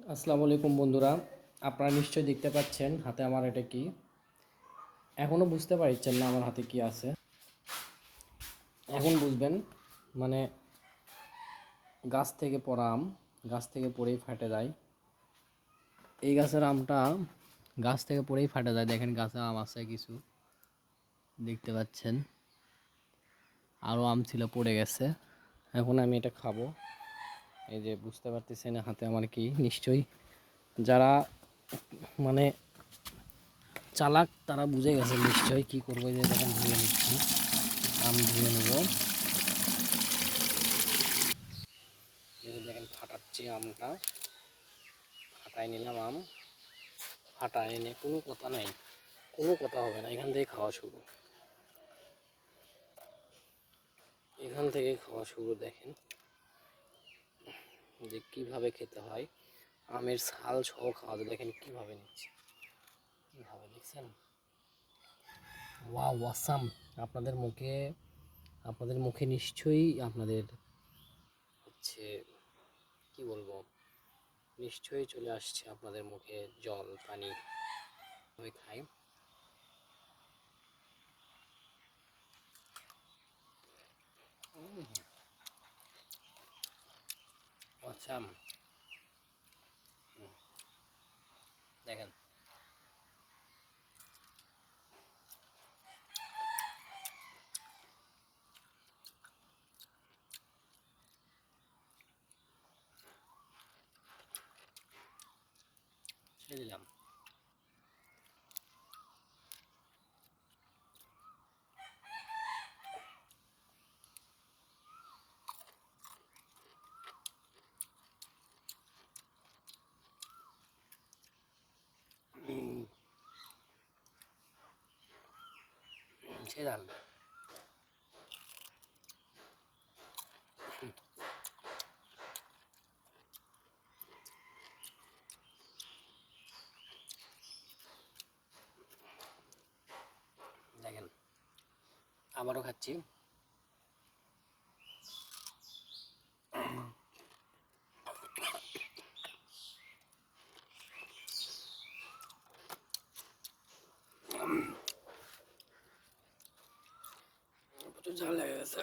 আসসালামু আলাইকুম বন্ধুরা, আপনারা নিশ্চয়ই দেখতে পাচ্ছেন হাতে আমার এটা কি। এখনও বুঝতে পারছেন না আমার হাতে কি আছে। এখন বুঝবেন। মানে গাছ থেকে পড়া আম, গাছ থেকে পড়েই ফাটে যায়। এই গাছের আমটা গাছ থেকে পড়েই ফাটে যায়। দেখেন গাছে আম আছে কিছু, দেখতে পাচ্ছেন। আরও আম ছিল পড়ে গেছে। এখন আমি এটা খাবো। এই যে বুঝতে পারতেছেন হাতে আমার কি। নিশ্চয়ই যারা মানে চালাক তারা বুঝে গেছে নিশ্চয়ই কি করবো। এই যে দেখেন ধুয়ে নিচ্ছি, আম ধুয়ে নেব। এই যে দেখেন ফাটাচ্ছি আমটা, ফাটাই নিলাম আম। ফাটাই এনে কোনো কথা নাই, কোনো কথা হবে না, এখান থেকে খাওয়া শুরু। এখান থেকে খাওয়া শুরু। দেখেন যে কিভাবে খেতে হয়, আমের ছাল সহ খাওয়া যায়। দেখেন কিভাবে নিচ্ছে, কিভাবে দেখছেন। Wow, awesome. আপনাদের মুখে আপনাদের মুখে নিশ্চয়ই আপনাদের হচ্ছে কি বলবো, নিশ্চয়ই চলে আসছে আপনাদের মুখে জল পানি। আমি খাই। আচ্ছা, দেখেন ছেড়ে দিলাম। ছেড়ে দিলাম। দেখেন আবারও খাচ্ছি। প্রচুর ঝাল লেগে গেছে।